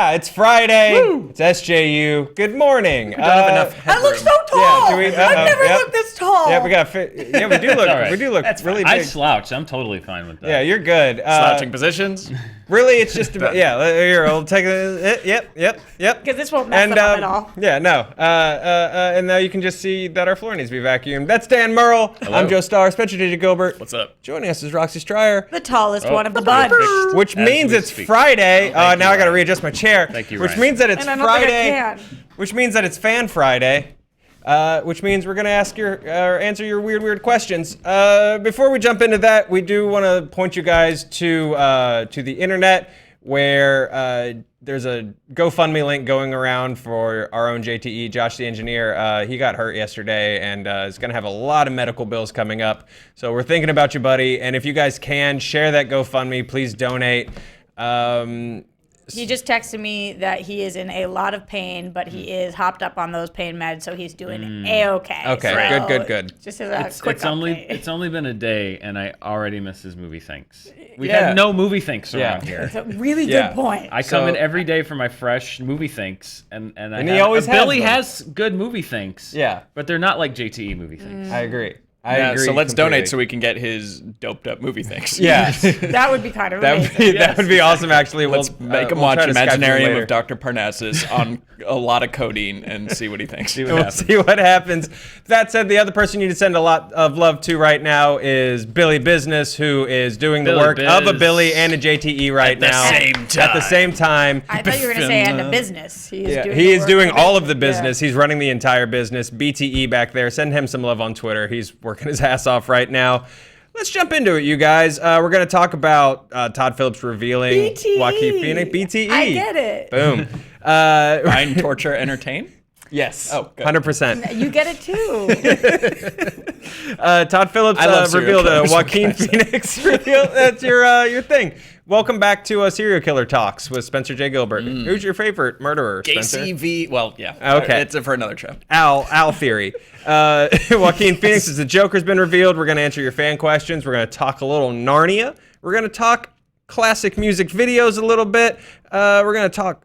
It's Friday. Woo! It's SJU. Good morning. We don't have enough headroom. I look so tall. Yeah, I've never looked this tall. Yeah, we do look. Right. We do look That's really fine. big. I slouch. I'm totally fine with that. Yeah, you're good. Slouching positions. Really, it's just about, here, we'll take it. Yep. Because this won't mess them up at all. Yeah, no. And now you can just see that our floor needs to be vacuumed. That's Dan Murrell. Hello. I'm Joe Starr. Spencer Gilbert. What's up? Joining us is Roxy Striar. The tallest one of the bunch. Which means it's speak. Friday. Thank Now you, I got to Ryan. readjust my chair. Thank you, Which Ryan. means that it's And I don't think Friday. I can. Which means that it's Fan Friday. Which means we're gonna answer your weird questions. Before we jump into that, we do want to point you guys to the internet, where there's a GoFundMe link going around for our own JTE, Josh the engineer. He got hurt yesterday and is gonna have a lot of medical bills coming up. So we're thinking about you, buddy. And if you guys can share that GoFundMe, please donate. He just texted me that he is in a lot of pain, but he is hopped up on those pain meds, so he's doing A-okay. Okay, So, good. Just as a quick update. It's only been a day, and I already miss his movie thinks. We've Yeah. had no movie thinks around It's here. a really Yeah. good point. I come So- in every day for my fresh movie thinks, and he always has Billy them. has good movie thinks. Yeah. but they're not like JTE movie thinks. I agree. Yeah, so let's completely. donate so we can get his doped up movie things. Yeah. That would be kind of That amazing. would be, that would be awesome, actually. Let's make him we'll watch try to Skype him Imaginarium later. of Dr. Parnassus on a lot of codeine and see what he thinks. We'll see what happens. That said, the other person you need to send a lot of love to right now is Billy Business, who is doing the Billy work of a Biz. Billy and a JTE right At the now. same At the same time. I thought you were going to say end of business. He is doing He the is work doing of all it. of the business. Yeah. He's running the entire business. BTE back there. Send him some love on Twitter. He's working his ass off right now. Let's jump into it, you guys. We're going to talk about Todd Phillips revealing BTE. Joaquin Phoenix. BTE. I get it. Boom. Find, torture, entertain? Yes. Oh, good. 100%. You get it too. Todd Phillips I love serial revealed a killers, Joaquin what can I say? Phoenix reveal. That's your thing. Welcome back to Serial Killer Talks with Spencer J. Gilbert. Who's your favorite murderer, Spencer? ACV. Well, yeah. Okay. It's for another show. Al Theory. Joaquin Phoenix as the Joker's been revealed. We're going to answer your fan questions. We're going to talk a little Narnia. We're going to talk classic music videos a little bit. We're going to talk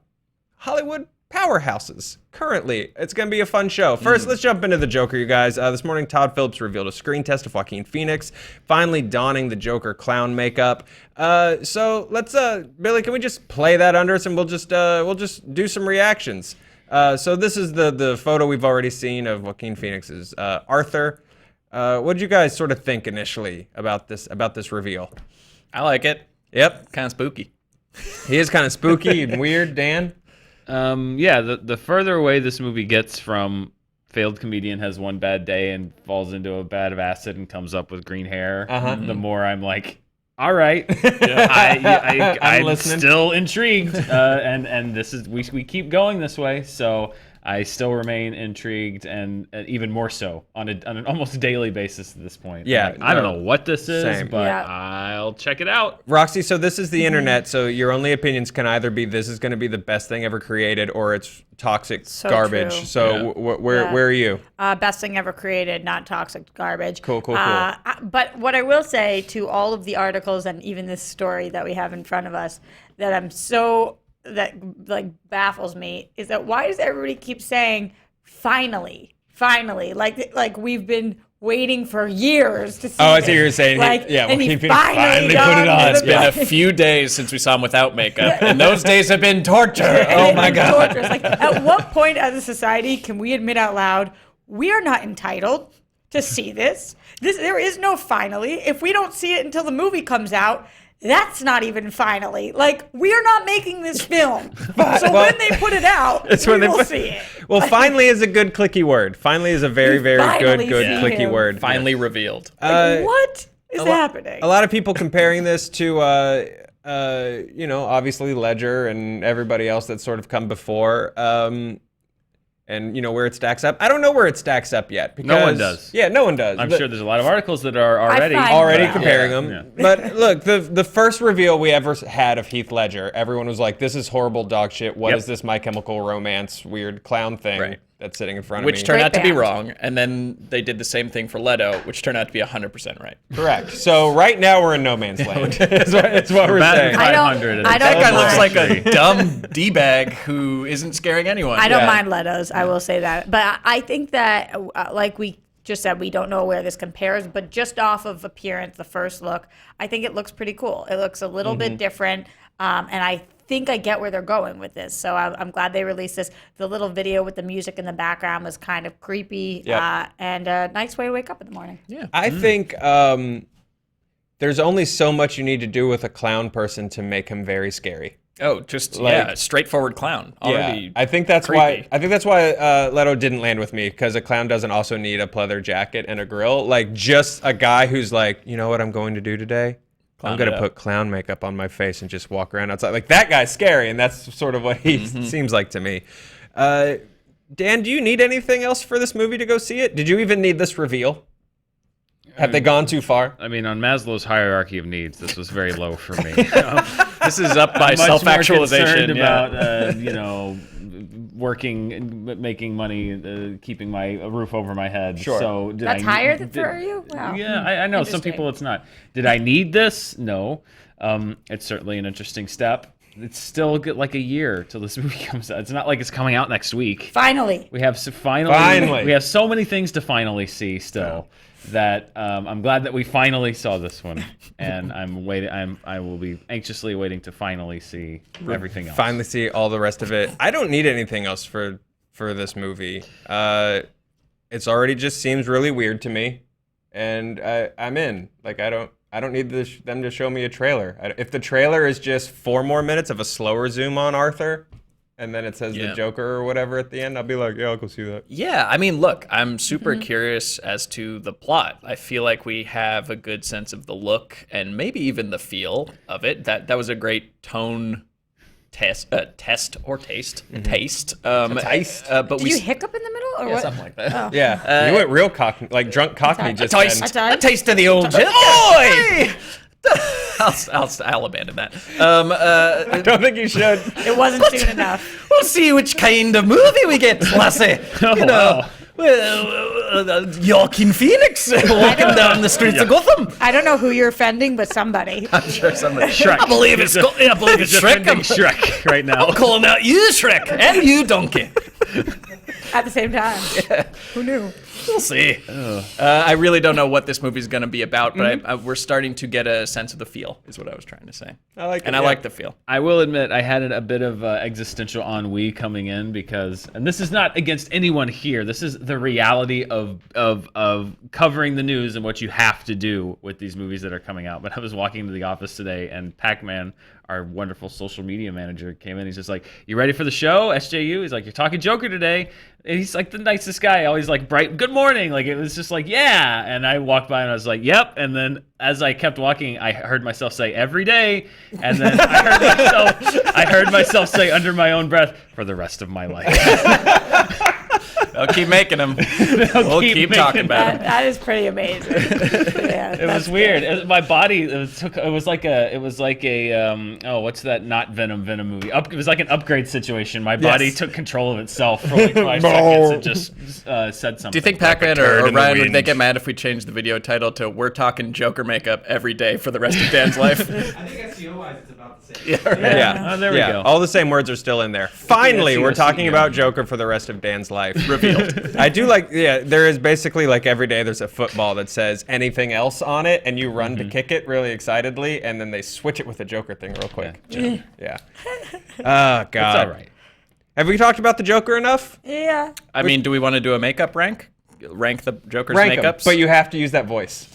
Hollywood powerhouses currently. It's going to be a fun show. First, let's jump into the Joker, you guys. This morning, Todd Phillips revealed a screen test of Joaquin Phoenix, finally donning the Joker clown makeup. So let's, Billy, can we just play that under us and we'll just do some reactions. So this is the photo we've already seen of Joaquin Phoenix's Arthur. What did you guys sort of think initially about this reveal? I like it. Yep, Kind of spooky. he is kind of spooky and weird, Dan. The further away this movie gets from failed comedian has one bad day and falls into a vat of acid and comes up with green hair, the more I'm like, all right, I'm listening. still intrigued, and this is we keep going this way, so I still remain intrigued, and even more so on an almost daily basis at this point. Yeah, Like, I don't know what this is, Same. but Yeah. I'll check it out. Roxy, so this is the internet, so your only opinions can either be this is going to be the best thing ever created or it's toxic So garbage. true. So where are you? Best thing ever created, not toxic garbage. Cool. But what I will say to all of the articles and even this story that we have in front of us that like baffles me is that why does everybody keep saying finally like we've been waiting for years to see Oh, I this. see what you're saying. Like, Yeah, and he Joaquin Phoenix finally finally got put it on. to It's the been a best. few days since we saw him without makeup, and those days have been torture. Oh my It's god. torturous. Like, at what point as a society can we admit out loud we are not entitled to see this? There is no finally. If we don't see it until the movie comes out, that's not even finally. Like, we are not making this film. So when they put it out, It's we when they will put- see it. Well, finally is a good clicky word. Finally is a very, very finally good see clicky him. word. Finally revealed. What is happening? A lot of people comparing this to, obviously Ledger and everybody else that's sort of come before. And where it stacks up. I don't know where it stacks up yet. Because, No one does. Yeah, no one does. I'm But sure there's a lot of articles that are already find already Yeah. comparing them. Yeah. But look, the first reveal we ever had of Heath Ledger, everyone was like, "This is horrible dog shit. What Yep. is this My Chemical Romance weird clown thing Right. that's sitting in front of Which me. turned Great out to be band. wrong. And then they did the same thing for Leto, which turned out to be 100% right. Correct. So right now we're in no man's land. It's what we're batting saying. I don't- 500. I don't That guy mind. looks like a dumb D-bag who isn't scaring anyone. I don't Yeah. mind Leto's. I will say that, but I think that, like we just said, we don't know where this compares. But just off of appearance, the first look, I think it looks pretty cool. It looks a little bit different, and I think I get where they're going with this. So I'm glad they released this. The little video with the music in the background was kind of creepy, Yep. and a nice way to wake up in the morning. Yeah. I think there's only so much you need to do with a clown person to make him very scary. Oh, just Like- straightforward clown. Already. I think that's creepy. why Leto didn't land with me, because a clown doesn't also need a pleather jacket and a grill. Like, just a guy who's like, you know what I'm going to do today? I'm going it to up. put clown makeup on my face and just walk around outside. Like, that guy's scary, and that's sort of what he seems like to me. Dan, do you need anything else for this movie to go see it? Did you even need this reveal? Have they gone too far? I mean, on Maslow's hierarchy of needs, this was very low for me. This is up by Much more self-actualization. concerned Yeah. about, working, making money, keeping my a roof over my head. Sure. So did That's I, higher did- for you? Wow. Yeah, I know some Interesting. people it's not. Did I need this? No. It's certainly an interesting step. It's still like a year till this movie comes out. It's not like it's coming out next week. Finally. We have finally. We have so many things to finally see still. That I'm glad that we finally saw this one, and I'm waiting. I will be anxiously waiting to finally see everything else. Finally see all the rest of it. I don't need anything else for this movie. It's already just seems really weird to me, and I'm in. Like, I don't need them to show me a trailer. If the trailer is just 4 more minutes of a slower zoom on Arthur, and then it says the Joker or whatever at the end, I'll be like, yeah, I'll go see that. Yeah, I mean, look, I'm super curious as to the plot. I feel like we have a good sense of the look and maybe even the feel of it. That was a great tone taste. But Taste. but Did you hiccup in the middle or what? something like that. Yeah, you went real cockney, like drunk cockney just Taste, then. a taste of the old gin. Oi! I'll abandon that. I don't think you should. It wasn't soon enough. We'll see which kind of movie we get, lassie. You know, well, Joaquin Phoenix walking down the streets of Gotham. I don't know who you're offending, but somebody. I'm sure somebody. Shrek. I believe it's Shrek. I'm Shrek right now. I'm calling out you, Shrek, and you, Donkey. At the same time. Who knew? We'll see. I really don't know what this movie's going to be about, but we're starting to get a sense of the feel, is what I was trying to say. I like it, and I yeah. like the feel. I will admit I had a bit of existential ennui coming in because, and this is not against anyone here. This is the reality of covering the news and what you have to do with these movies that are coming out. But I was walking into the office today, and Pac-Man, our wonderful social media manager, came in. He's just like, "You ready for the show, SJU?" He's like, "You're talking Joker today." And he's like the nicest guy, always like bright, "Good morning." Like, it was just like, yeah. And I walked by and I was like, "Yep." And then as I kept walking, I heard myself say, "Every day." And then I heard myself say under my own breath, "For the rest of my life." I'll keep making them. We'll keep talking about them. That is pretty amazing. Yeah, It was weird. My body, it was like a what's that not Venom movie? It was like an Upgrade situation. My body took control of itself for like 5 seconds and just said something. Do you think Pac-Man turd or in the Ryan, would they wind. get mad if we changed the video title to "We're talking Joker makeup every day for the rest of Dan's life"? I think SEO-wise it's about the same. Yeah. Oh, there we go. All the same words are still in there. Finally, we're SEO. talking about Joker for the rest of Dan's life. Revealed. I do like, there is basically like every day there's a football that says anything else on it, and you run to kick it really excitedly, and then they switch it with the Joker thing real quick. Yeah. Oh, God. It's all right. Have we talked about the Joker enough? Yeah. I mean, do we want to do a makeup rank? Rank the Joker's Rank 'em, makeups? but you have to use that voice.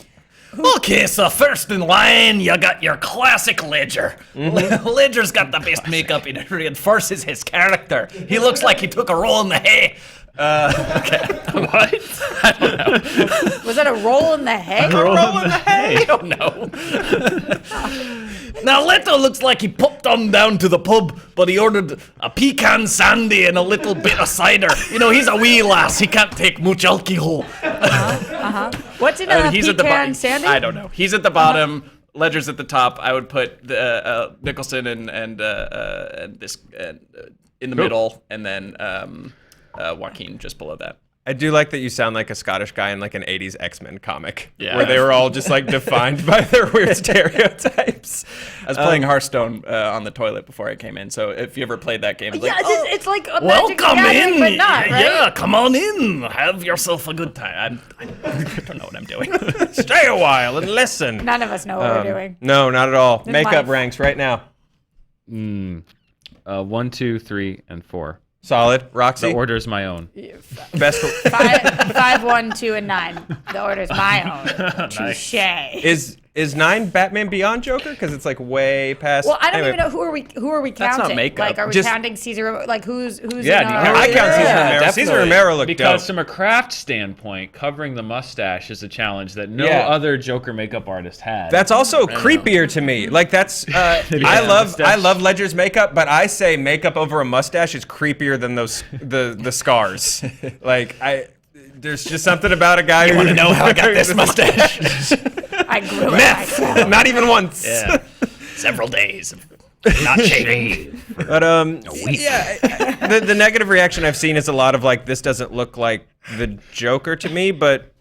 Okay, so first in line, you got your classic Ledger. Ledger's got the best makeup, and it reinforces his character. He looks like he took a roll in the hay. What? Was that a roll in the hay? Roll in the hay. I don't know. Now, Leto looks like he popped on down to the pub, but he ordered a pecan sandy and a little bit of cider. You know, he's a wee lass. He can't take much alcohol. What's in a He's at the pecan bottom. sandy? I don't know. He's at the bottom. Ledger's at the top. I would put Nicholson and this in the middle, and then Joaquin just below that. I do like that you sound like a Scottish guy in like an 80s X-Men comic. Yeah. Where they were all just like defined by their weird stereotypes. I was playing Hearthstone on the toilet before I came in, so if you ever played that game, it's Yeah, like, it's like a Magic the Gathering, but not, right? Yeah, come on in. Have yourself a good time. I don't know what I'm doing. Stay a while and listen. None of us know what we're doing. No, not at all. It's Makeup life. ranks right now. 1, 2, 3, and 4. Solid. Roxy. The order's my own. Best. 5, 1, 2, and 9. The order's my own. Nice. Touche. Is 9 Batman Beyond Joker? Because it's like way past. Well, I don't anyway. even know who are we counting. That's not makeup. Like, are we Just- counting Caesar? Like, who's Yeah, in do you our? count- I count Caesar Yeah, Romero. Caesar definitely. Romero looked Because dope. from a craft standpoint, covering the mustache is a challenge that no Yeah. other Joker makeup artist had. That's also creepier to me. Like that's I love Ledger's makeup, but I say makeup over a mustache is creepier than those the scars. Like there's just something about a guy who Want to know how I got this mustache? I grew it Meth. myself. Not even once. Yeah. Several days of not shaving. But yeah, the negative reaction I've seen is a lot of like this doesn't look like the Joker to me, but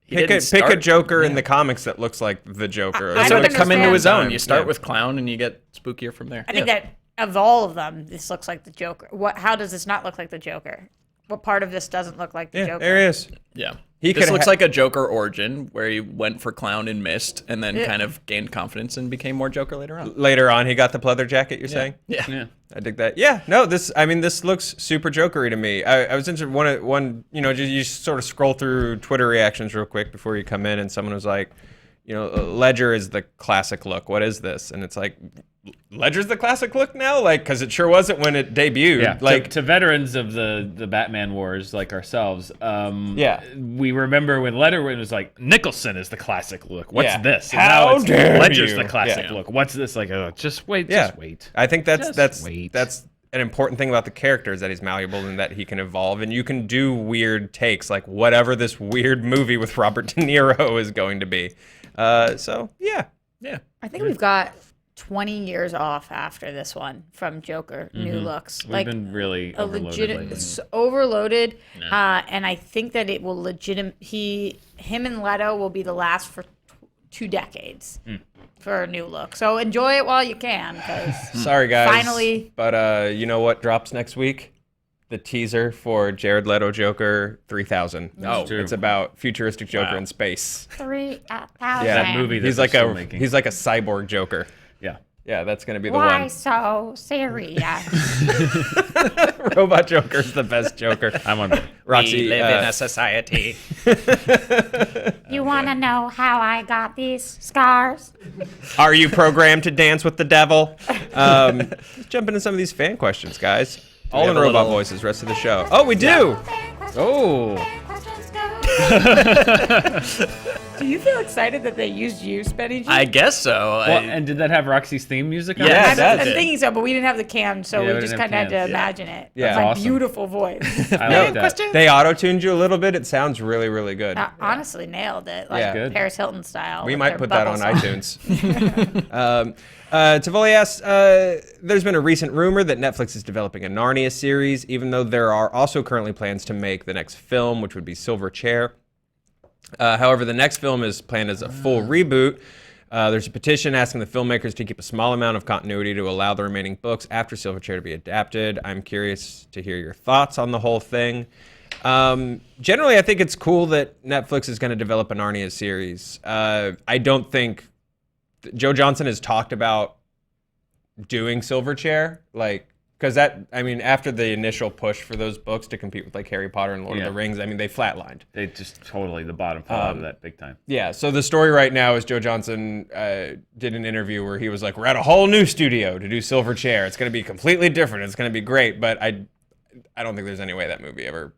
pick didn't a start- Joker in the comics that looks like the Joker. I So don't to come into his understand. own. You start Yeah. with clown and you get spookier from there. I think that of all of them, this looks like the Joker. How does this not look like the Joker? What part of this doesn't look like the Yeah, Joker? there he is. Yeah. He This could looks ha- like a Joker origin where he went for clown in Mist and then kind of gained confidence and became more Joker later on. Later on, he got the pleather jacket. You're saying? Yeah. yeah. I dig that. Yeah, no, this looks super Jokery to me. I was interested one, you sort of scroll through Twitter reactions real quick before you come in, and someone was like, Ledger is the classic look. What is this? And it's like, Ledger's the classic look now? Like, because it sure wasn't when it debuted. Yeah, Like, to veterans of the Batman wars like ourselves, Yeah. we remember when Ledger was like, Nicholson is the classic look. What's Yeah. this? And How now it's dare Ledger's you. the classic Yeah. look. What's this? Like, just wait, yeah. just wait. I think Just that's wait. an important thing about the character is that he's malleable and that he can evolve, and you can do weird takes, like whatever this weird movie with Robert De Niro is going to be. So, yeah. Yeah. I think we've got 20 years off after this one from Joker new looks. We've been really a overloaded lately. it's overloaded, and I think that it will him and Leto will be the last for 2 decades for a new look. So enjoy it while you can, because Sorry, guys. Finally. But you know what drops next week? The teaser for Jared Leto Joker 3000. Oh, true. It's about futuristic Joker Wow. in space. 3,000. Yeah. That movie that He's they're like still making. he's like a cyborg Joker. Yeah. Yeah, that's gonna be the Why one. so serious? Robot Joker's the best Joker. I'm on board. Roxy, We live in a society. You want to know how I got these scars? are you programmed to dance with the devil? Let's jump into some of these fan questions, guys. All have in a robot little- voices, rest of the show. Oh, we do. Oh. Do you feel excited that they used you, Spenny? I guess so. Well, and did that have Roxy's theme music on Yeah, it? it I'm does. thinking so, but we didn't have the cam, so Yeah, we we just didn't kind of have had to cams. imagine it. Yeah. My Awesome. beautiful voice. I like that. They auto-tuned you a little bit. It sounds really, really good. Honestly, nailed it. Like Yeah. Good. Paris Hilton style. We with might their put that bubble on song. iTunes. Tivoli asks, there's been a recent rumor that Netflix is developing a Narnia series, even though there are also currently plans to make the next film, which would be Silver Chair. However, the next film is planned as a full reboot. There's a petition asking the filmmakers to keep a small amount of continuity to allow the remaining books after Silver Chair to be adapted. I'm curious to hear your thoughts on the whole thing. Generally, I think it's cool that Netflix is going to develop a Narnia series. I don't think Joe Johnson has talked about doing Silver Chair, because after the initial push for those books to compete with like Harry Potter and Lord of Yeah. the Rings, they flatlined. They just totally the bottom fell out of that big time. Yeah, so the story right now is Joe Johnson did an interview where he was like, we're at a whole new studio to do Silver Chair. It's going to be completely different. It's going to be great, but I don't think there's any way that movie ever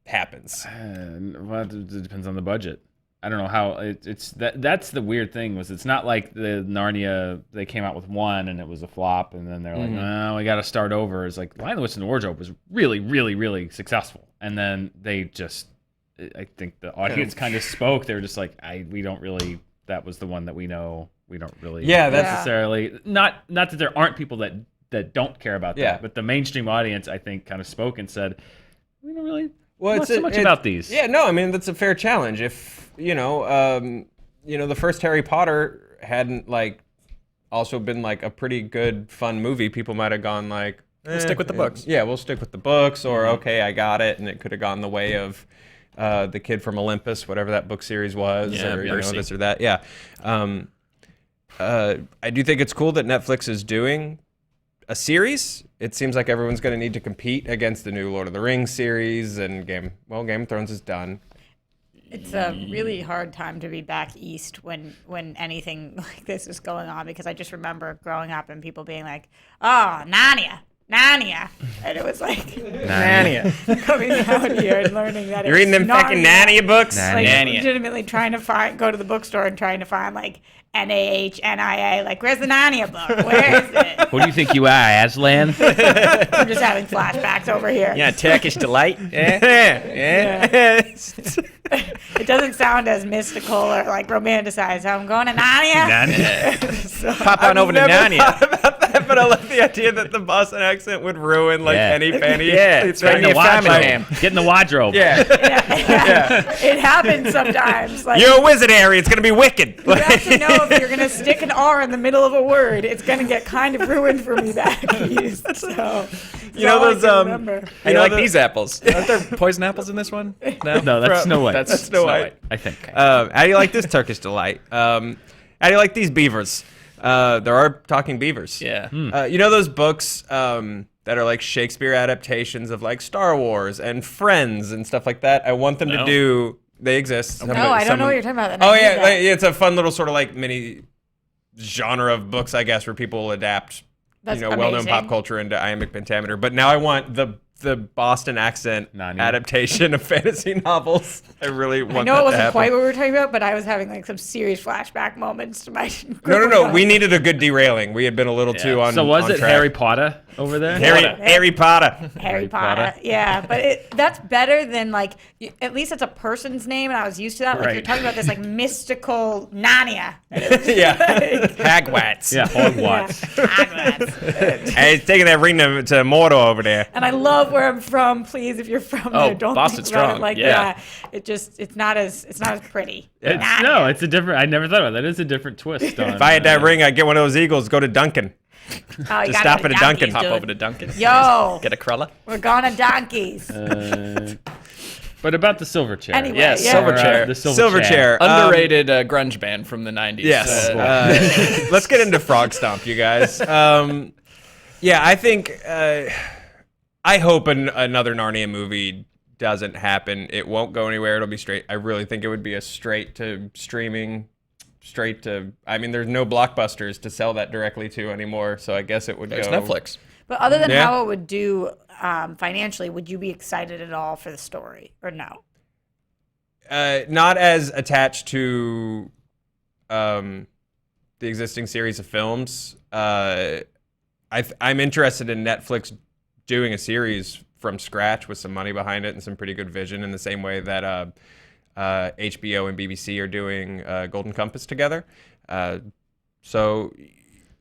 happens. Well, it depends on the budget. I don't know how it's that's the weird thing was it's not like the Narnia they came out with one and it was a flop and then they're like, no, we got to start over. It's like Lion, the Witch, and the Wardrobe was really, really, really successful, and then they just, I think the audience kind of spoke. They were just like, we don't really. That was the one that we know. We don't really. Yeah, that's- necessarily not that there aren't people that don't care about that, Yeah. but the mainstream audience I think kind of spoke and said, We don't really Well, not so much about these. Yeah, no, I mean that's a fair challenge. If the first Harry Potter hadn't like also been like a pretty good fun movie, people might have gone like, We'll stick with the books. Yeah, we'll stick with the books, or okay, I got it, and it could have gone the way of the Kid from Olympus, whatever that book series was, or Percy. this or that. Yeah, I do think it's cool that Netflix is doing a series. It seems like everyone's going to need to compete against the new Lord of the Rings series, and Game of Thrones is done. It's a really hard time to be back east when anything like this is going on, because I just remember growing up and people being like, "Oh, Narnia." And it was like Narnia. coming out here and learning that You're reading them fucking Narnia books? Like Narnia. legitimately trying to go to the bookstore and trying to find like NAHNIA, like where's the Narnia book? Where is it? Who do you think you are, Aslan? I'm just having flashbacks over here. Yeah, Turkish delight. Yeah. It doesn't sound as mystical or like romanticized. I'm going to Narnia. So, Pop on over to Never Narnia. thought about that, but I love the idea that the Boston accent would ruin like Yeah. any fanny. Yeah, it's right thing. near Framingham. Get in the wardrobe. Yeah. it happens sometimes. Like, You're a wizard, Harry. It's gonna be wicked. you have to know if you're going to stick an R in the middle of a word, it's going to get kind of ruined for me back east. So, You know those remember. How do you like these apples? Aren't there poison apples in this one? No, that's Snow White. That's Snow White. I think. How do you like this Turkish delight? How do you like these beavers? There are talking beavers. Yeah. You know those books that are like Shakespeare adaptations of like Star Wars and Friends and stuff like that? I want them to No. do. They exist. No, I don't know what you're talking about. Oh yeah, like, it's a fun little sort of like mini genre of books, I guess, where people will adapt, That's well-known amazing. pop culture into iambic pentameter. But now I want the Boston accent Narnia. adaptation of fantasy novels. I really want. I know that it to wasn't happen. quite what we were talking about, but I was having like some serious flashback moments to my. No. We needed a good derailing. We had been a little too on. So was on it track. Harry Potter over there? Harry Potter. Harry Potter. Yeah, but that's better than like at least it's a person's name, and I was used to that. Like you're Right. talking about this like mystical Narnia. Yeah. Hagwats. Yeah, Hogwarts. Hogwarts. Hey, he's taking that ring to Mordor over there. And I love where I'm from. Please, if you're from Oh, there, don't Boston's think about strong. it like Yeah. that. It's not as pretty. It's a different. I never thought about that. It's a different twist on. If I had that ring, I'd get one of those eagles. Go to Duncan. Oh, you Just gotta stop go at to a Dunkin'. Donkeys, Pop dude. over to Duncan. Yo, Get a Crulla. we're going to donkeys. But about the silver chair. Anyway, Yes, yeah. silver Or, chair. the Silver chair. Underrated grunge band from the 90s. Yes. Uh, Let's get into Frog Stomp, you guys. Yeah, I think. I hope another Narnia movie doesn't happen. It won't go anywhere. It'll be straight. I really think it would be a straight to streaming. Straight to. I mean, there's no blockbusters to sell that directly to anymore. So I guess it would There's go. Netflix. But other than Yeah. how it would do financially, would you be excited at all for the story or no? Not as attached to the existing series of films. I'm interested in Netflix doing a series from scratch with some money behind it and some pretty good vision, in the same way that HBO and BBC are doing Golden Compass together. So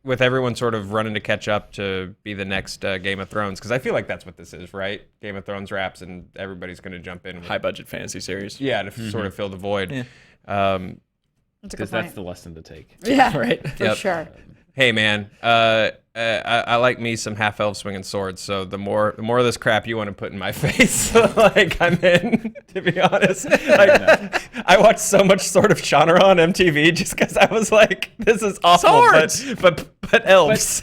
with everyone sort of running to catch up to be the next Game of Thrones, because I feel like that's what this is, right? Game of Thrones wraps and everybody's going to jump in. High budget fantasy series. Yeah, to sort of fill the void. Yeah. That's a good Because that's point. the lesson to take. Yeah, Right? for Yep. sure. Hey man, I like me some half elf swinging swords. So the more of this crap you want to put in my face, like I'm in. To be honest, like I watched so much Sword of genre on MTV just because I was like, this is awful. Swords! But But elves.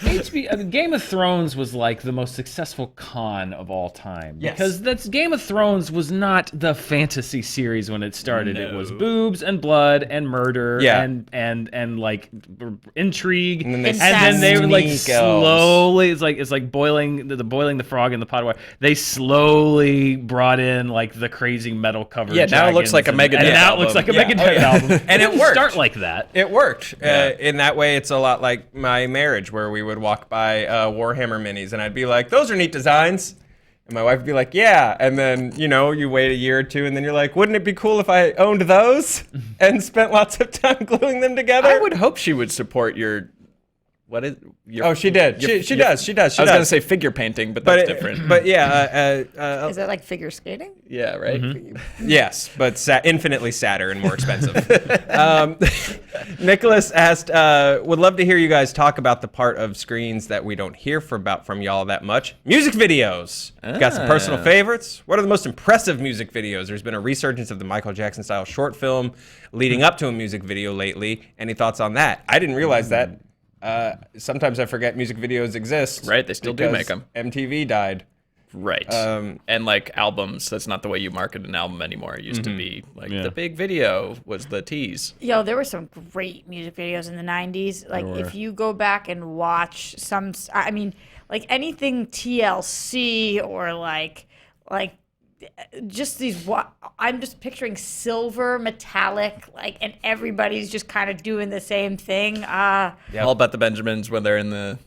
Game of Thrones was like the most successful con of all time. Yes. Because Game of Thrones was not the fantasy series when it started. It was boobs and blood and murder Yeah. and like intrigue. And then they were like sneak elves. slowly. It's like boiling the frog in the pot of water. They slowly brought in like the crazy metal covered. Yeah, now it looks like a dragons Megadeth and now it album. looks like a Yeah. Megadeth Oh, yeah. album. And it didn't worked. Start like that. It worked. Yeah. In that way, it's a lot like my marriage, where we would walk by Warhammer minis, and I'd be like, "Those are neat designs," and my wife would be like, "Yeah." And then you wait a year or two, and then you're like, "Wouldn't it be cool if I owned those and spent lots of time gluing them together?" I would hope she would support your What is? Oh, she did. She does. I was gonna say figure painting, but that's different. But yeah, Is that like figure skating? Yeah, right. yes, but infinitely sadder and more expensive. Nicholas asked, would love to hear you guys talk about the part of screens that we don't hear from y'all that much. Music videos. Got some personal favorites. What are the most impressive music videos? There's been a resurgence of the Michael Jackson style short film leading up to a music video lately. Any thoughts on that? I didn't realize that. Sometimes I forget music videos exist. Right, they still do make them. MTV died. Right. And like albums, that's not the way you market an album anymore. It used to be like the big video was the tease. Yo, there were some great music videos in the 90s. Like, if you go back and watch some, I mean, like anything TLC or like just these, I'm just picturing silver, metallic, like, and everybody's just kind of doing the same thing. All about the Benjamins when they're in the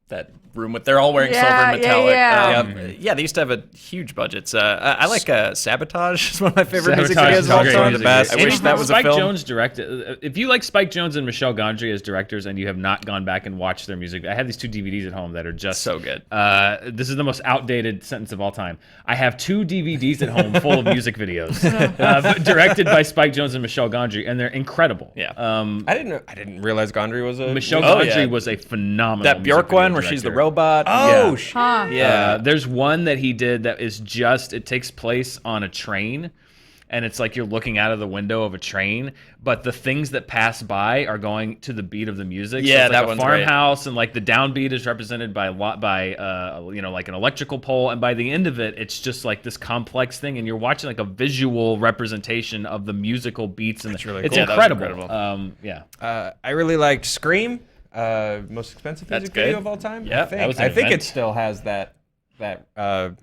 that room with, they're all wearing silver and metallic. Yeah, they used to have a huge budgets. I like Sabotage. It's one of my favorite music videos of all time. The best. I wish that was Spike a film. Jonze directed. If you like Spike Jonze and Michelle Gondry as directors, and you have not gone back and watched their music, I have these 2 DVDs at home that are just so good. This is the most outdated sentence of all time. I have 2 DVDs at home full of music videos, directed by Spike Jonze and Michelle Gondry, and they're incredible. Yeah. I didn't realize Gondry was a Michelle Gondry was a phenomenal. That music Bjork video one where she's the director. robot. Oh, yeah. There's one that he did that is just, it takes place on a train, and it's like you're looking out of the window of a train, but the things that pass by are going to the beat of the music. Yeah, so it's that like one's a farmhouse, and like the downbeat is represented by like an electrical pole, and by the end of it, it's just like this complex thing, and you're watching like a visual representation of the musical beats, and really it's cool. Yeah, that was incredible. I really liked Scream, most expensive That's music video good. of all time. Yeah, I that was an think event. it still has that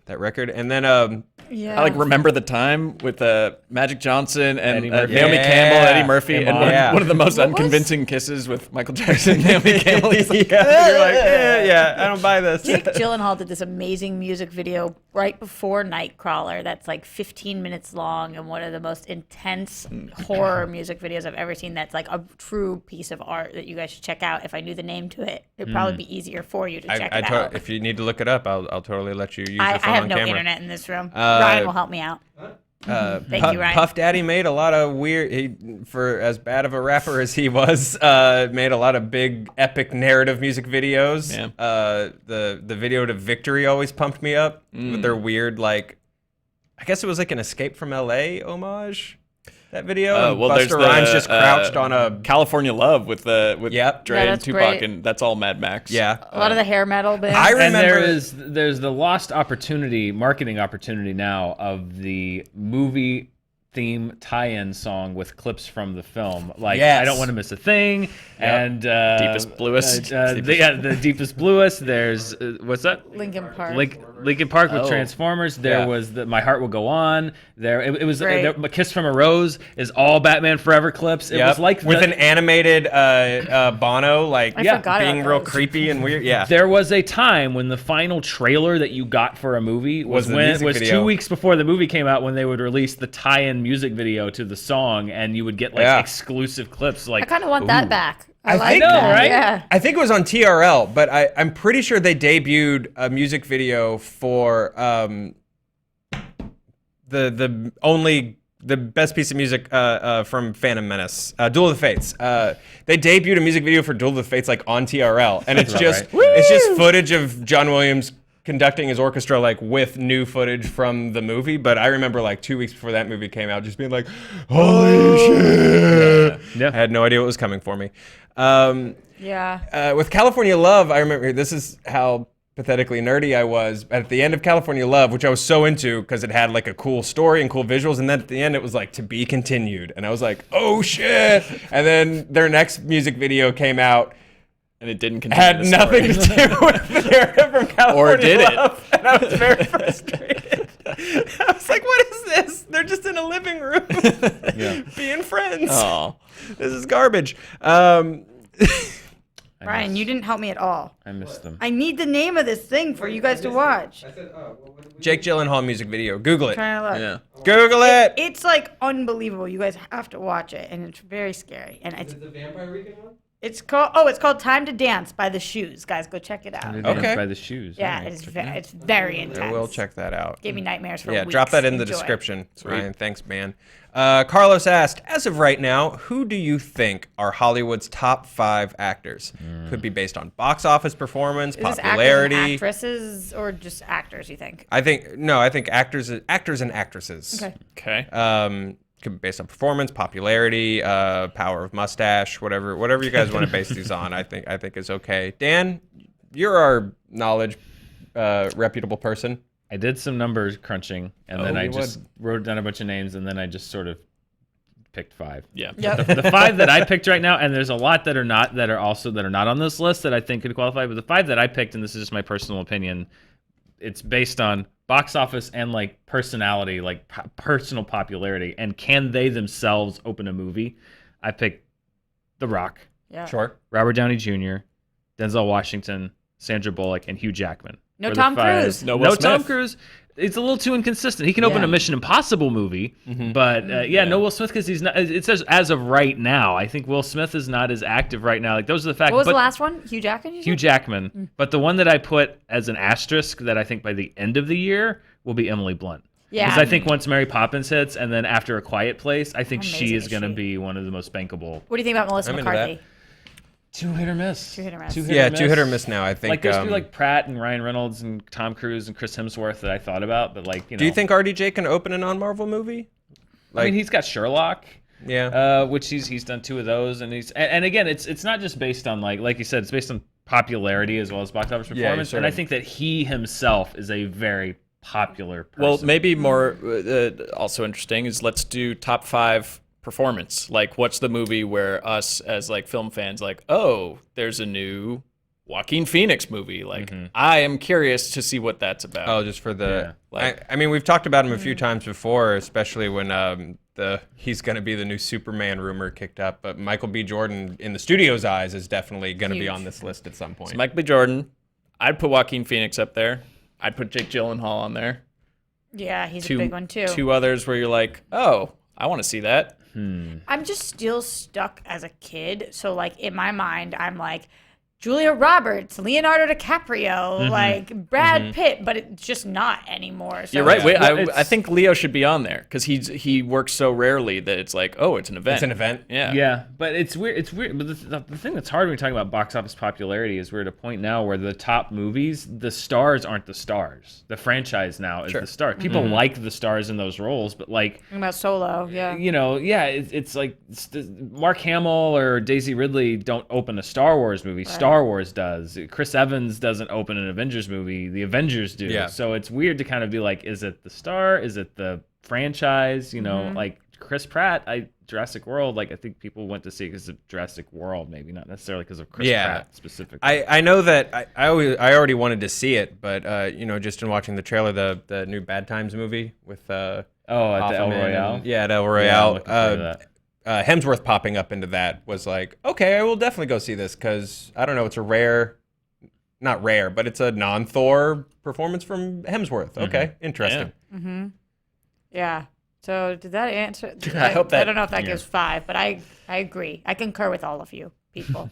record. And then Yeah. I like Remember the Time with Magic Johnson and Eddie Murphy. Naomi Yeah. Campbell, Eddie Murphy, and Yeah. one of the most What was- unconvincing kisses with Michael Jackson and Naomi Campbell. He's like, you're like, yeah, I don't buy this. Jake Gyllenhaal did this amazing music video right before Nightcrawler that's like 15 minutes long and one of the most intense horror music videos I've ever seen. That's like a true piece of art that you guys should check out. If I knew the name to it, it'd probably be easier for you to check it out. If you need to look it up, I'll totally let you use I your phone have on no camera. internet in this room. Ryan will help me out. Thank you, Ryan. Puff Daddy made a lot of for as bad of a rapper as he was, made a lot of big epic narrative music videos. Yeah. The video to Victory always pumped me up with their weird, like, I guess it was like an Escape from LA homage. That video. And there's Busta Rhymes just crouched on a California Love with Yep. Dre Yeah, and that's Tupac, great. and that's all Mad Max. yeah. A lot of the hair metal bands. I And remember there's the lost opportunity, marketing opportunity now of the movie theme tie-in song with clips from the film. Like, Yes. I Don't Want to Miss a Thing, and Deepest, Bluest. the Deepest Bluest. There's what's that? Linkin Park. Linkin Park with Oh. Transformers. There Yeah. was My Heart Will Go On. It was Great. A Kiss from a Rose is all Batman Forever clips. It was like with an animated Bono, like I forgot being about real those. creepy and weird. Yeah. There was a time when the final trailer that you got for a movie Was the when music was video. 2 weeks before the movie came out, when they would release the tie-in music video to the song, and you would get like Yeah. exclusive clips. Like, I kind of want that back. I like think- that. I know, right? Yeah. I think it was on TRL, but I'm pretty sure they debuted a music video for the best piece of music from Phantom Menace, Duel of the Fates. They debuted a music video for Duel of the Fates like on TRL, and it's just footage of John Williams conducting his orchestra like with new footage from the movie. But I remember like 2 weeks before that movie came out, just being like, "Holy shit!" Yeah. I had no idea what was coming for me. Yeah. With California Love, I remember this is how pathetically nerdy I was. At the end of California Love, which I was so into because it had like a cool story and cool visuals, and then at the end it was like to be continued, and I was like, oh shit! And then their next music video came out, And it didn't continue had the nothing story. to do with the narrative from California Or did it? Love, and I was very frustrated. I was like, what is this? They're just in a living room being friends. Oh. This is garbage. Ryan, you didn't help me at all. I missed them. I need the name of this thing for you guys to watch. I said, what did we Jake Gyllenhaal music video. Google it. Trying to look. Yeah. Google it. It's like unbelievable. You guys have to watch it, and it's very scary. And it's Is it the Vampire Weekend one? It's called Time to Dance by The Shoes. Guys, go check it out. Okay. By the shoes. Yeah, All right. it's very intense. I will check that out. Gave me nightmares for Yeah, weeks. drop that in the Enjoy. description, Ryan. Thanks, man. Carlos asked, as of right now, who do you think are Hollywood's top 5 actors? Could be based on box office performance, Is this popularity. actors and actresses or just actors, you think? I think actors and actresses. Okay. Okay. Could be based on performance, popularity, power of mustache, whatever you guys want to base these on. I think is okay. Dan, you're our knowledge reputable person. I did some numbers crunching, and then Oh, I you just wrote down a bunch of names, and then I just sort of picked 5. Yeah. Yep. The 5 that I picked right now, and there's a lot that are not on this list that I think could qualify, but the 5 that I picked, and this is just my personal opinion, it's based on box office and like personality, like personal popularity, and can they themselves open a movie. I picked The Rock, Yeah. Sure. Robert Downey Jr., Denzel Washington, Sandra Bullock, and Hugh Jackman. No were the Tom 5. Cruise. No Will Tom Smith. Cruise. It's a little too inconsistent. He can open Yeah. a Mission Impossible movie, but no Will Smith because he's not. It says as of right now. I think Will Smith is not as active right now. Like those are the facts. What was but the last one? Hugh Jackman? you Hugh said? Jackman. But the one that I put as an asterisk that I think by the end of the year will be Emily Blunt. Yeah. Because I think once Mary Poppins hits and then after A Quiet Place, I think she Amazing is is going to she? be one of the most bankable. What do you think about Melissa I'm into McCarthy? Two hit or miss. Two hit or miss. Two Yeah, two hit or miss now. I think. Like there's people like Pratt and Ryan Reynolds and Tom Cruise and Chris Hemsworth that I thought about, but like do you think RDJ can open a non-Marvel movie? I mean, he's got Sherlock. Yeah. Which he's done 2 of those, and and again, it's not just based on like you said, it's based on popularity as well as box office performance, sort and I of- think that he himself is a very popular person. Well, maybe more also interesting is let's do top 5 performance. Like, what's the movie where us as like film fans like, oh, there's a new Joaquin Phoenix movie. Like, I am curious to see what that's about. Oh, just for the. Like- I mean, we've talked about him a few times before, especially when he's going to be the new Superman rumor kicked up. But Michael B. Jordan, in the studio's eyes, is definitely going to be Huge. on this list at some point. It's Michael B. Jordan. I'd put Joaquin Phoenix up there. I'd put Jake Gyllenhaal on there. Yeah, he's a big one too. 2 others where you're like, oh, I want to see that. I'm just still stuck as a kid. So, like, in my mind, I'm like, Julia Roberts, Leonardo DiCaprio, like Brad Pitt, but it's just not anymore. So You're right. Wait, Well, I think Leo should be on there because he works so rarely that it's like, oh, it's an event. It's an event. Yeah. Yeah, but it's weird. It's weird. But the thing that's hard when you're talking about box office popularity is we're at a point now where the top movies, the stars aren't the stars. The franchise now is the star. People like the stars in those roles, but like, Talking about Solo, yeah. it's like Mark Hamill or Daisy Ridley don't open a Star Wars movie. Star Wars does. Chris Evans doesn't open an Avengers movie. The Avengers do. Yeah. So it's weird to kind of be like, is it the star? Is it the franchise? Like Chris Pratt, Jurassic World, like I think people went to see it because of Jurassic World, maybe not necessarily because of Chris Pratt specifically. I know that I already wanted to see it, but just in watching the trailer, the new Bad Times movie with at the El Hoffman Royale. and- at El Yeah, I'm Royale. looking forward to that. Hemsworth popping up into that was like, okay, I will definitely go see this because I don't know, it's not rare, but it's a non-Thor performance from Hemsworth. Okay, interesting. Yeah. So did that answer? I hope that- I don't know if that gives 5, but I agree. I concur with all of you people.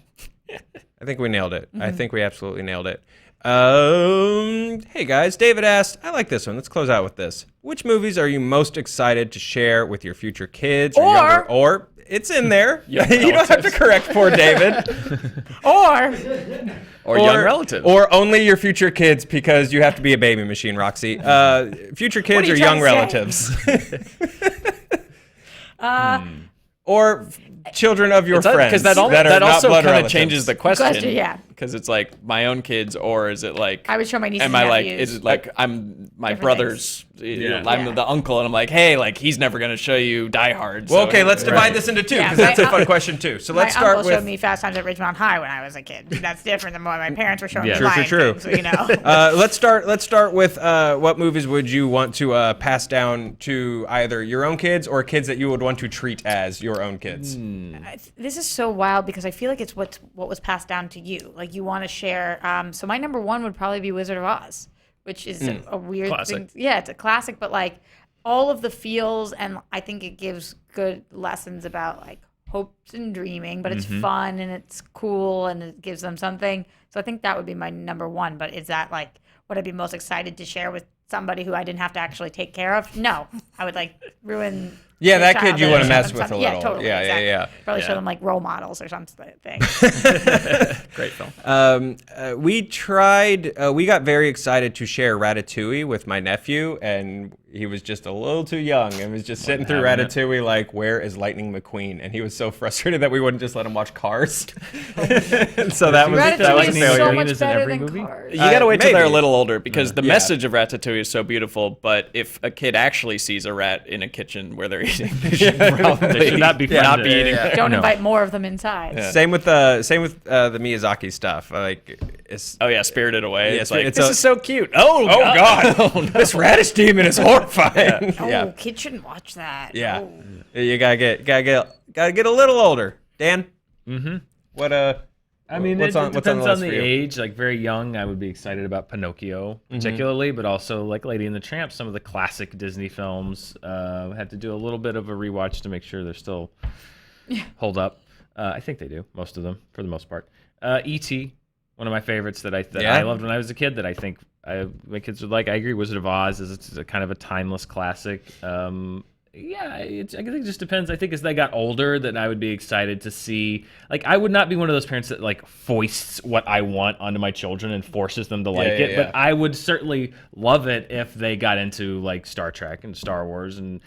I think we nailed it. I think we absolutely nailed it. Hey guys, David asked, I like this one. Let's close out with this. Which movies are you most excited to share with your future kids or it's in there. You don't have to correct poor David. Or young relatives. Or only your future kids because you have to be a baby machine, Roxy. Future kids are or you young trying to relatives. Or children of your friends because that are not also blood kind of relatives. changes the question. Yeah. Because it's like my own kids, or is it like I would show my nieces am and I like nephews. is it like I'm my Different brother's I'm Yeah. the uncle and I'm like, hey, like he's never gonna show you Die Hard. Well, so- okay, let's divide this into 2 Yeah, because that's a my- fun question too. So let's my start uncle with showed me Fast Times at Ridgemont High when I was a kid. That's different than what my parents were showing Yeah. me. True, Lion true. King, so you know. Let's start with what movies would you want to pass down to either your own kids or kids that you would want to treat as your own kids? This is so wild because I feel like it's what was passed down to you. Like you want to share. So my number 1 would probably be Wizard of Oz, which is a weird Classic. thing. Yeah, it's a classic, but like all of the feels, and I think it gives good lessons about like hopes and dreaming, but it's fun and it's cool and it gives them something. So I think that would be my number one. But is that like what I'd be most excited to share with somebody who I didn't have to actually take care of? No, I would like ruin. Yeah, their that kid you want to childhood mess or with a something. little. Yeah, totally. Yeah, exactly. yeah. Probably Yeah. show them like role models or something. Great film. We tried. We got very excited to share Ratatouille with my nephew, and he was just a little too young and was just sitting through having it. Ratatouille like, "Where is Lightning McQueen?" And he was so frustrated that we wouldn't just let him watch Cars. And so that was Ratatouille a is failure. so Queen much is in better every than movie? Cars. You gotta wait till they're a maybe. little older because the Yeah. message of Ratatouille is so beautiful. But if a kid actually sees a rat in a kitchen where they're eating, they should probably They should not be not friended. be eating. Yeah. Don't No. invite more of them inside. Same with the Miyazaki stuff. Like, it's Oh yeah, Spirited Away. Yeah, it's like it's this a- is so cute. Oh God, this radish demon is horrifying. Oh, Yeah, kids shouldn't watch that. yeah. Oh. You gotta get a little older. Dan, what I mean, what's it on the depends on list the for you? age. Like very young, I would be excited about Pinocchio, particularly, but also like Lady and the Tramp, some of the classic Disney films. Had to do a little bit of a rewatch to make sure they're still hold up. I think they do, most of them, for the most part. E.T., one of my favorites that I loved when I was a kid. That I think my kids would like. I agree. Wizard of Oz is it's a kind of a timeless classic. Yeah, I think it just depends. I think as they got older, that I would be excited to see. Like, I would not be one of those parents that like foists what I want onto my children and forces them to like it. yeah. But I would certainly love it if they got into like Star Trek and Star Wars and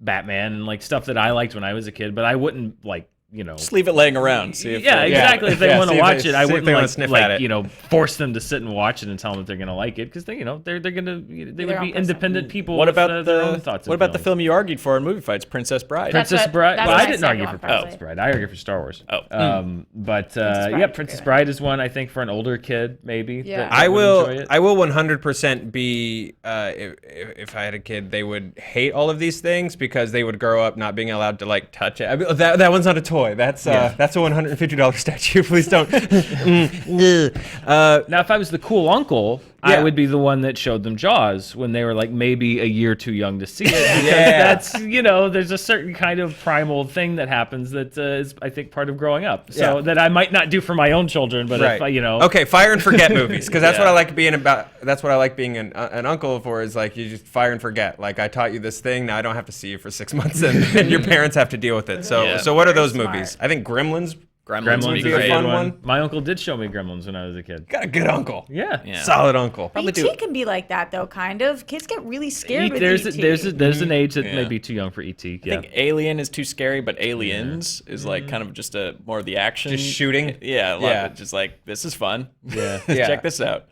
Batman and like stuff that I liked when I was a kid. But I wouldn't like. Just leave it laying around. See if Yeah, exactly. If they want see to if watch they- it, I see if wouldn't they wanna like, sniff at it. force them to sit and watch it and tell them that they're gonna like it because they're gonna they would their own be person. independent people. What with, about their own thoughts? what and about the feelings. film you argued for in movie fights, Princess Bride? That's Princess what- Bride? that's Well, my I didn't argue second for one, Princess probably. Bride. I argued for Star Wars. Oh. But Bride yeah, would be Princess great. Bride is one I think for an older kid maybe. Yeah. that I would will. enjoy it. I will 100% be. If I had a kid, they would hate all of these things because they would grow up not being allowed to like touch it. I mean, that one's not a toy. That's a $150 statue. Please don't. Now, if I was the cool uncle, Yeah. I would be the one that showed them Jaws when they were like maybe a year too young to see it. Because Yeah. that's, there's a certain kind of primal thing that happens that is, I think, part of growing up. So Yeah. that I might not do for my own children, but if I, Okay, fire and forget movies because that's Yeah. what I like being about. That's what I like being an uncle for is like you just fire and forget. Like I taught you this thing, now I don't have to see you for 6 months, and your parents have to deal with it. So Yeah. so what are those Very movies? smart. I think Gremlins. Gremlins would Gremlins be is a great. fun good one. My uncle did show me Gremlins when I was a kid. Got a good uncle. Yeah. Yeah. Solid uncle. Probably E.T. do. can be like that though, kind of. Kids get really scared with There's E.T. there's an age that Yeah. may be too young for ET. I think Alien is too scary, but Aliens is like kind of just a more of the action. Just shooting? Yeah, a lot Yeah. of it, just like this is fun. Yeah. Yeah. Check this out.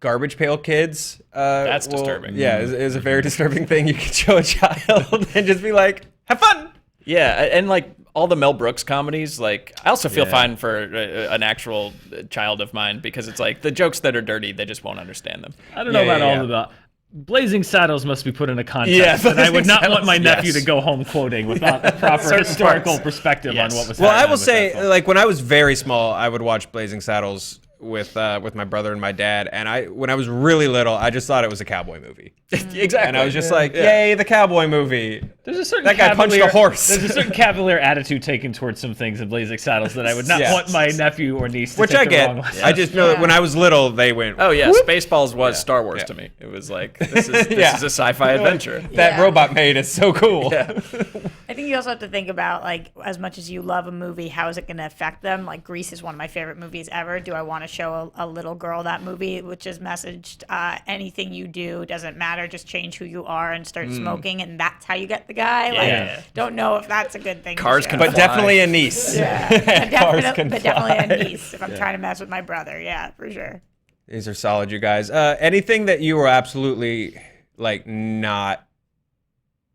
Garbage Pail Kids. That's disturbing. Yeah, is a very disturbing thing you can show a child and just be like, have fun. Yeah, and like all the Mel Brooks comedies, like I also feel Yeah. fine for an actual child of mine because it's like the jokes that are dirty, they just won't understand them. I don't know Yeah, about yeah, all yeah. of the Blazing Saddles must be put in a context. Yeah, and I would not want my Blazing nephew Saddles, to go home quoting without a proper historical perspective Yes. on what was Well, happening. I will with that say, film. like when I was very small, I would watch Blazing Saddles with my brother and my dad, and when I was really little, I just thought it was a cowboy movie, Exactly. and I was just like, "Yay, the cowboy movie!" There's a certain That guy punched a cavalier- horse. There's a certain cavalier attitude taken towards some things in Blazing Saddles that I would not Yeah. want my nephew or niece to Which take I the get. wrong way. I just know that when I was little, they went, Oh yeah, Spaceballs was Star Wars Yeah. to me. It was like this is Yeah. a sci-fi adventure. "That Yeah. robot maid is so cool." I think you also have to think about, like, as much as you love a movie, how is it going to affect them? Like, Grease is one of my favorite movies ever. Do I want to show a little girl that movie, which is messaged, anything you do doesn't matter, just change who you are and start smoking, and that's how you get the guy? Yeah. Like, don't know if that's a good thing. Cars to can show. But Fly. definitely a niece. Yeah, Cars can but fly. definitely a niece if I'm trying to mess with my brother. Yeah, for sure. These are solid, you guys. Anything that you were absolutely like not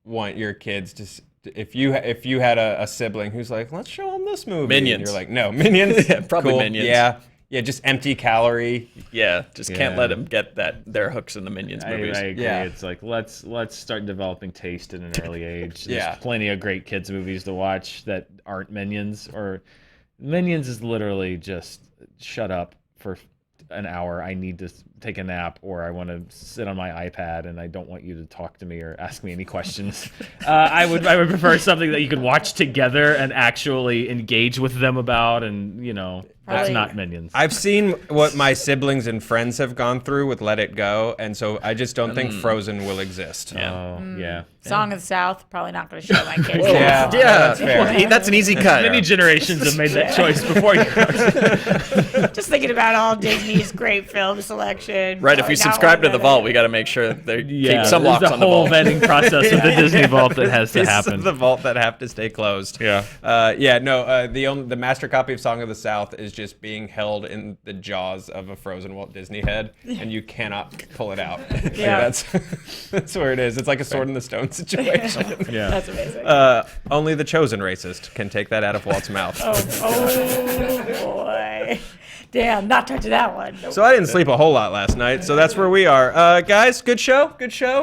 want your kids to. If you had a sibling who's like, let's show them this movie, Minions. and you're like, no, Minions. Yeah, probably Cool. Minions. Yeah, just empty calorie. Yeah, just can't Yeah. let them get their hooks in the Minions I movies. agree. Yeah. It's like let's start developing taste at an early age. There's Yeah. plenty of great kids movies to watch that aren't Minions. Or Minions is literally just shut up for an hour, I need to take a nap, or I want to sit on my iPad and I don't want you to talk to me or ask me any questions. I would prefer something that you could watch together and actually engage with them about, and that's Probably. not Minions. I've seen what my siblings and friends have gone through with Let It Go, and so I just don't think Frozen will exist. Yeah. Yeah. Song of the South, probably not going to show my kids. Yeah, that's fair. Well, that's an easy cut. Many generations have made that choice before you. Just thinking about all Disney's great film selection. Right, if you subscribe to the vault, we got to make sure that they keep some locks there's on a the whole vault. vetting process with the Disney vault that has to Pieces happen. of the vault that have to stay closed. Yeah. The master copy of Song of the South is just being held in the jaws of a frozen Walt Disney head, and you cannot pull it out. Yeah. That's where it is. It's like a Sword in the Stone situation. Yeah. That's amazing. Only the chosen racist can take that out of Walt's mouth. Oh boy. Damn, not touching that one. Nope. So I didn't sleep a whole lot last night, so that's where we are. Guys, good show,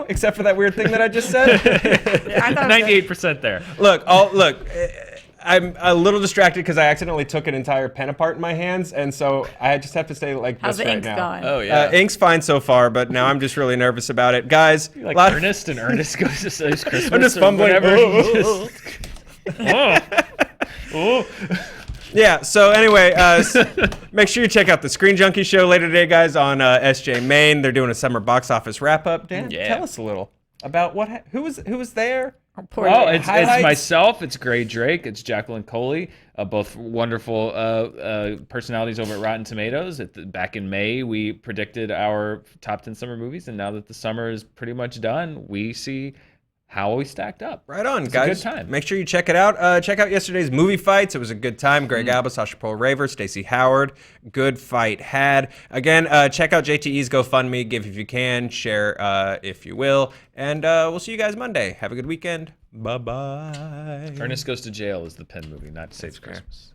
except for that weird thing that I just said. I thought 98% there. Look, I'm a little distracted because I accidentally took an entire pen apart in my hands, and so I just have to stay like how's this the right ink now. going? Oh, yeah. Ink's fine so far, but now I'm just really nervous about it. Guys, Like lot- Ernest, and Ernest goes to say Christmas. I'm just or fumbling. whatever. Yeah, so anyway, make sure you check out the Screen Junkies show later today, guys, on SJ Main. They're doing a summer box office wrap-up. Dan, Yeah. tell us a little about who was there? Poor Oh, Dave. it's Highlights? myself, it's Gray Drake, it's Jacqueline Coley, both wonderful personalities over at Rotten Tomatoes. Back in May, we predicted our top 10 summer movies, and now that the summer is pretty much done, we see how we stacked up. Right on, It's a guys. good time. Make sure you check it out. Check out yesterday's movie fights. It was a good time. Greg Alba, Sasha Paul Raver, Stacey Howard. Good fight had. Again, check out JTE's GoFundMe. Give if you can. Share if you will. And we'll see you guys Monday. Have a good weekend. Bye-bye. Ernest Goes to Jail is the Penn movie, not Saves Christmas.